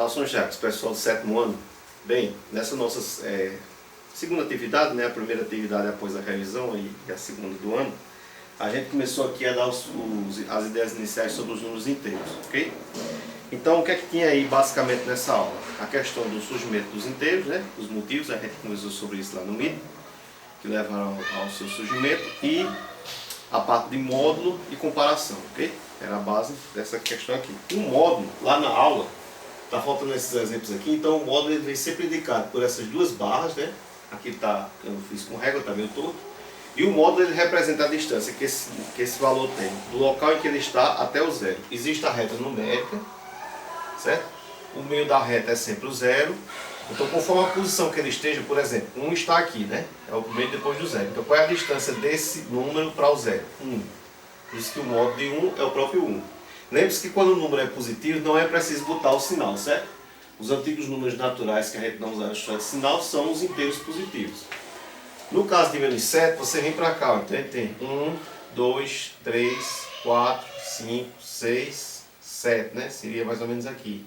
Salve, Jacques, pessoal do sétimo ano. Bem, nessa nossa segunda atividade, né, a primeira atividade após a revisão e a segunda do ano, a gente começou aqui a dar as ideias iniciais sobre os números inteiros, ok? Então, o que é que tinha aí basicamente nessa aula? A questão do surgimento dos inteiros, né, os motivos, a gente conversou sobre isso lá no MID, que levaram ao seu surgimento, e a parte de módulo e comparação, ok? Era a base dessa questão aqui. O módulo, lá na aula, está faltando esses exemplos aqui, então o módulo ele vem sempre indicado por essas duas barras, né? Aqui está, eu fiz com régua, está meio torto. E o módulo ele representa a distância que esse valor tem, do local em que ele está até o zero. Existe a reta numérica, certo? O meio da reta é sempre o zero. Então, conforme a posição que ele esteja, por exemplo, 1 está aqui, né? É o primeiro depois do zero. Então, qual é a distância desse número para o zero? 1. Por isso que o módulo de 1 é o próprio 1. Lembre-se que quando o número é positivo, não é preciso botar o sinal, certo? Os antigos números naturais que a gente não usa de sinal são os inteiros positivos. No caso de menos 7, você vem para cá, então tem 1, 2, 3, 4, 5, 6, 7, né? Seria mais ou menos aqui.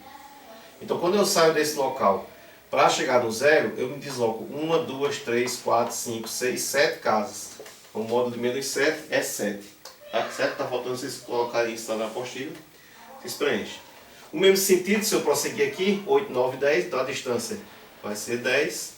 Então, quando eu saio desse local para chegar no zero, eu me desloco 1, 2, 3, 4, 5, 6, 7 casas. O módulo de menos 7 é 7. Tá? Certo? Está faltando vocês colocarem isso lá na apostila. Vocês preenchem. O mesmo sentido, se eu prosseguir aqui, 8, 9, 10, então a distância vai ser 10.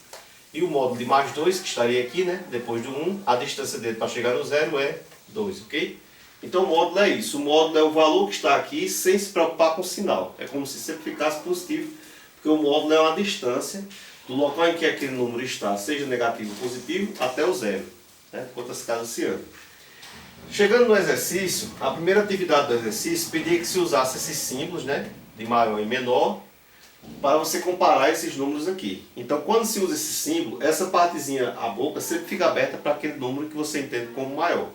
E o módulo de mais 2, que estaria aqui, né? Depois do 1, a distância dele para chegar no zero é 2, ok? Então o módulo é isso. O módulo é o valor que está aqui sem se preocupar com o sinal. É como se sempre ficasse positivo, porque o módulo é uma distância do local em que aquele número está, seja negativo ou positivo, até o zero. Né? Quantas casas se andam. Chegando no exercício, a primeira atividade do exercício pedia que se usasse esses símbolos, né, de maior e menor, para você comparar esses números aqui. Então, quando se usa esse símbolo, essa partezinha, a boca, sempre fica aberta para aquele número que você entende como maior.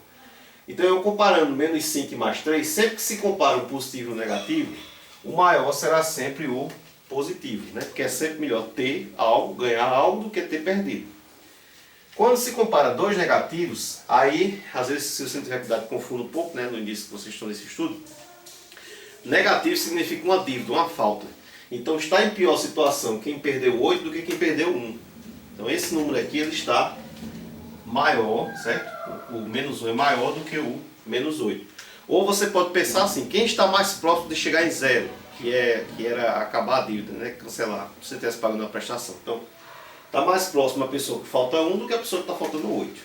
Então, eu comparando menos 5 e mais 3, sempre que se compara o positivo e o negativo, o maior será sempre o positivo, né? Porque é sempre melhor ter algo, ganhar algo, do que ter perdido. Quando se compara dois negativos, aí, às vezes, se você não tiver cuidado, confunde um pouco, né, no início que vocês estão nesse estudo. Negativo significa uma dívida, uma falta. Então, está em pior situação quem perdeu 8 do que quem perdeu 1. Então, esse número aqui ele está maior, certo? O menos 1 é maior do que o menos 8. Ou você pode pensar assim, quem está mais próximo de chegar em zero, que era acabar a dívida, né, cancelar, se você estivesse pagando a prestação. Então, está mais próximo a pessoa que falta 1 do que a pessoa que está faltando 8.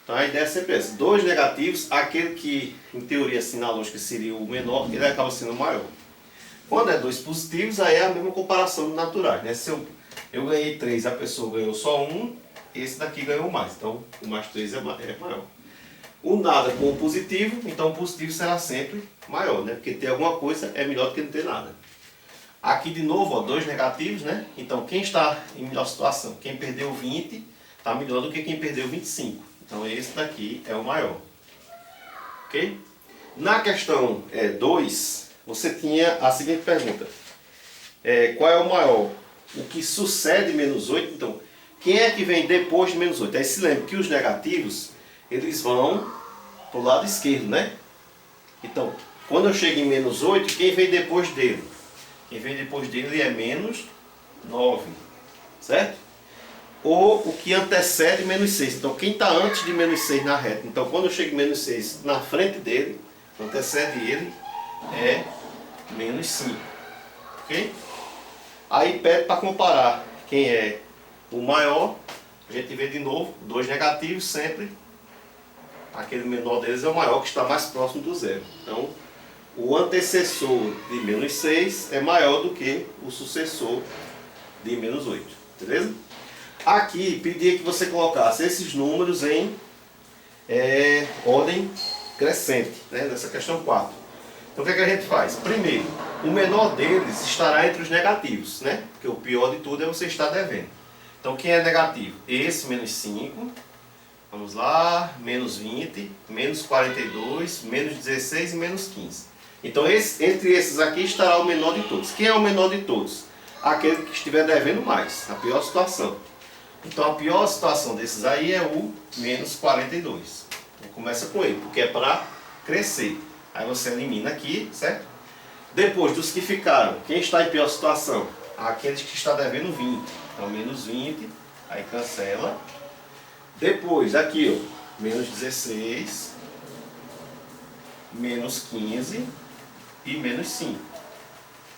Então a ideia é sempre essa. Dois negativos, aquele que em teoria assim na lógica seria o menor, ele acaba sendo o maior. Quando é dois positivos, aí é a mesma comparação de naturais, né? Se eu ganhei 3, a pessoa ganhou só 1, esse daqui ganhou mais. Então o mais 3 é maior. O nada com o positivo, então o positivo será sempre maior, né? Porque ter alguma coisa é melhor do que não ter nada. Aqui de novo, ó, dois negativos, né? Então quem está em melhor situação? Quem perdeu 20 está melhor do que quem perdeu 25. Então esse daqui é o maior. Ok? Na questão 2, você tinha a seguinte pergunta. Qual é o maior? O que sucede menos 8. Então, quem é que vem depois de menos 8? Aí se lembra que os negativos, eles vão para o lado esquerdo, né? Então, quando eu chego em menos 8, quem vem depois dele? Quem vem depois dele é menos 9, certo? Ou o que antecede menos 6. Então, quem está antes de menos 6 na reta? Então, quando eu chego em menos 6 na frente dele, antecede ele, é menos 5. Ok? Aí pede para comparar quem é o maior. A gente vê de novo, dois negativos sempre. Aquele menor deles é o maior, que está mais próximo do zero. Então, o antecessor de menos 6 é maior do que o sucessor de menos 8. Beleza? Aqui, pedia que você colocasse esses números em ordem crescente, né? Nessa questão 4. Então, o que é que a gente faz? Primeiro, o menor deles estará entre os negativos, né? Porque o pior de tudo é você estar devendo. Então, quem é negativo? Esse, menos 5. Vamos lá, menos 20, menos 42, menos 16 e menos 15. Então, entre esses aqui estará o menor de todos. Quem é o menor de todos? Aquele que estiver devendo mais, a pior situação. Então, a pior situação desses aí é o menos 42. Então, começa com ele, porque é para crescer. Aí você elimina aqui, certo? Depois dos que ficaram, quem está em pior situação? Aqueles que está devendo 20. Então menos 20, aí cancela. Depois aqui, ó, menos 16, menos 15 e menos 5.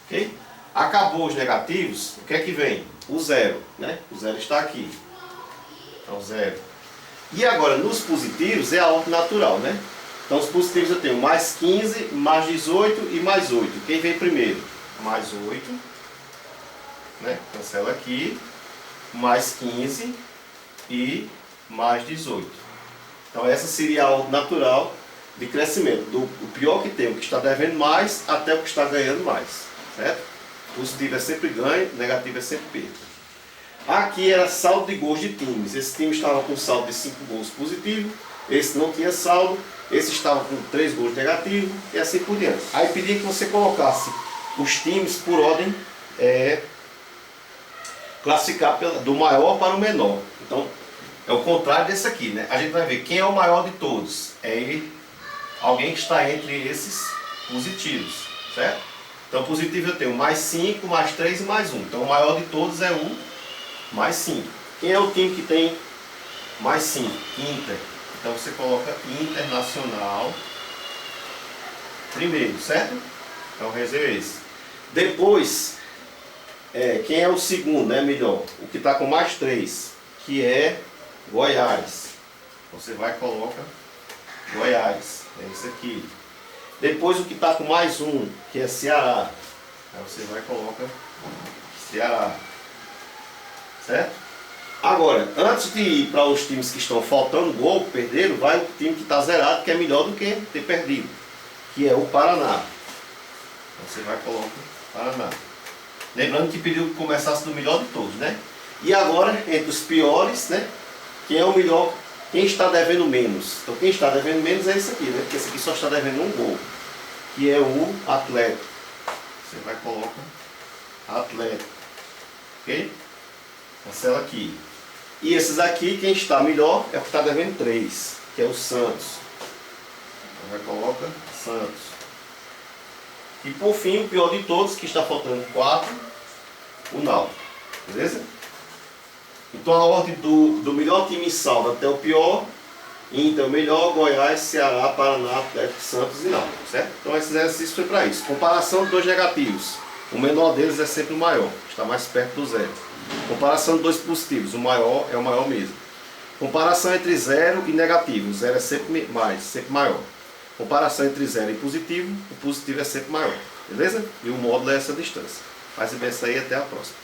Ok? Acabou os negativos, o que é que vem? O zero, né? O zero está aqui. Então zero. E agora nos positivos é a ordem natural, né? Então os positivos eu tenho mais 15, mais 18 e mais 8. Quem vem primeiro? Mais 8, né? Cancela aqui. Mais 15 e mais 18. Então essa seria a ordem natural de crescimento. Do pior que tem, o que está devendo mais, até o que está ganhando mais. Certo? Positivo é sempre ganho, negativo é sempre perda. Aqui era saldo de gols de times. Esse time estava com saldo de 5 gols positivo, esse não tinha saldo, esse estava com 3 gols negativos e assim por diante. Aí pedia que você colocasse os times por ordem, classificar do maior para o menor. Então é o contrário desse aqui, né? A gente vai ver quem é o maior de todos. É alguém que está entre esses positivos, certo? Então positivo eu tenho mais 5, mais 3 e mais 1. Então o maior de todos é o mais 5. Quem é o time que tem mais 5? Inter. Então você coloca Internacional primeiro, certo? Então reserva esse. Depois, quem é o segundo, né? Melhor, o que está com mais 3, que é Goiás. Você vai e coloca Goiás. É isso aqui. Depois o que está com mais 1, que é Ceará. Aí você vai e coloca Ceará. Certo? Agora, antes de ir para os times que estão faltando gol, perderam, vai o time que está zerado, que é melhor do que ter perdido, que é o Paraná. Então você vai e coloca Paraná. Lembrando que pediu que começasse do melhor de todos, né? E agora, entre os piores, né? Quem é o melhor? Quem está devendo menos? Então quem está devendo menos é esse aqui, né? Porque esse aqui só está devendo um gol, que é o Atlético. Você vai e coloca Atlético. Ok? Cancela aqui. E esses aqui, quem está melhor é o que está devendo 3, que é o Santos. Então vai e coloca Santos. E por fim, o pior de todos, que está faltando 4, o Náutico. Beleza? Então a ordem do melhor time em saldo até o pior. Então melhor, Goiás, Ceará, Paraná, Atlético, Santos e Náutico. Certo? Então esse exercício foi para isso. Comparação de dois negativos. O menor deles é sempre o maior, está mais perto do zero. Comparação de dois positivos, o maior é o maior mesmo. Comparação entre zero e negativo, o zero é sempre mais, sempre maior. Comparação entre zero e positivo, o positivo é sempre maior. Beleza? E o módulo é essa distância. Faz bem isso aí, até a próxima.